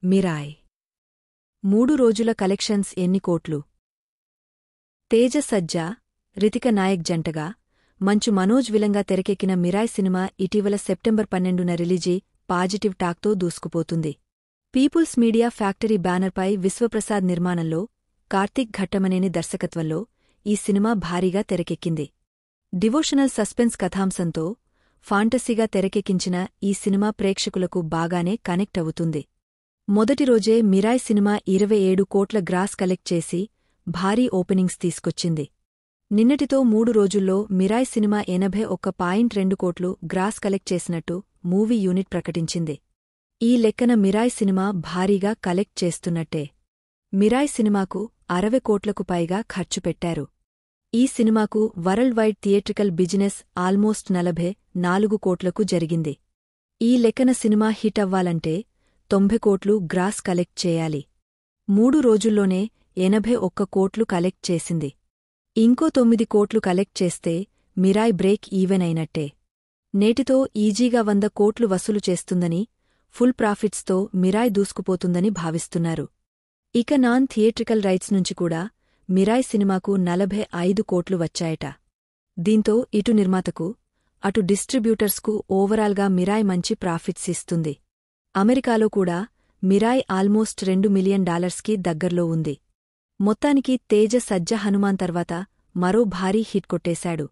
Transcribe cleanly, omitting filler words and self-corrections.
Mirai 3 రోజుల collections ఎన్ని కోట్లు? తేజ సజ్జా, రితిక నాయక్ జంటగా మంచు మనోజ్ విలంగా తెరకెక్కిన మిరాయ్ సినిమా ఇటీవల సెప్టెంబర్ 12న రిలీజీ పాజిటివ్ టాక్తో దూసుకుపోతుంది. పీపుల్స్ మీడియా ఫ్యాక్టరీ బ్యానర్పై విశ్వప్రసాద్ నిర్మాణంలో, కార్తీక్ ఘట్టమనేని దర్శకత్వంలో ఈ సినిమా భారీగా తెరకెక్కింది. డివోషనల్ సస్పెన్స్ కథాంశంతో ఫాంటసీగా తెరకెక్కించిన ఈ సినిమా ప్రేక్షకులకు బాగానే కనెక్ట్ అవుతుంది. మొదటి రోజే మిరాయ్ సినిమా 27 కోట్ల గ్రాస్ కలెక్ట్ చేసి భారీ ఓపెనింగ్స్ తీసుకొచ్చింది. నిన్నటితో 3 రోజుల్లో మిరాయ్ సినిమా 81.2 కోట్లు గ్రాస్ కలెక్ట్ చేసినట్టు మూవీ యూనిట్ ప్రకటించింది. ఈ లెక్కన మిరాయ్ సినిమా భారీగా కలెక్ట్ చేస్తున్నట్టే. మిరాయ్ సినిమాకు 60 కోట్లకు పైగా ఖర్చు పెట్టారు. ఈ సినిమాకు world wide theatrical business almost 44 కోట్లకు జరిగింది. ఈ లెక్కన సినిమా హిట్ అవ్వాలంటే 90 కోట్లు గ్రాస్ కలెక్ట్ చేయాలి. 3 రోజుల్లోనే 81 కోట్లు కలెక్ట్ చేసింది. ఇంకో 9 కోట్లు కలెక్ట్ చేస్తే మిరాయ్ బ్రేక్ ఈవెన్ అయినట్టే. నేటితో ఈజీగా 100 కోట్లు వసూలు చేస్తుందని, ఫుల్ ప్రాఫిట్స్తో మిరాయ్ దూసుకుపోతుందని భావిస్తున్నారు. ఇక నాన్ థియేట్రికల్ రైట్స్ నుంచి కూడా మిరాయ్ సినిమాకు 45 కోట్లు వచ్చాయట. దీంతో ఇటు నిర్మాతకు, అటు డిస్ట్రిబ్యూటర్స్కు ఓవరాల్గా మిరాయ్ మంచి ప్రాఫిట్స్ ఇస్తుంది. అమెరికాలో కూడా మిరాయ్ ఆల్మోస్ట్ $2 మిలియన్ దగ్గర్లో ఉంది. మొత్తానికి తేజ సజ్జా హనుమాన్ తర్వాత మరో భారీ హిట్ కొట్టేశాడు.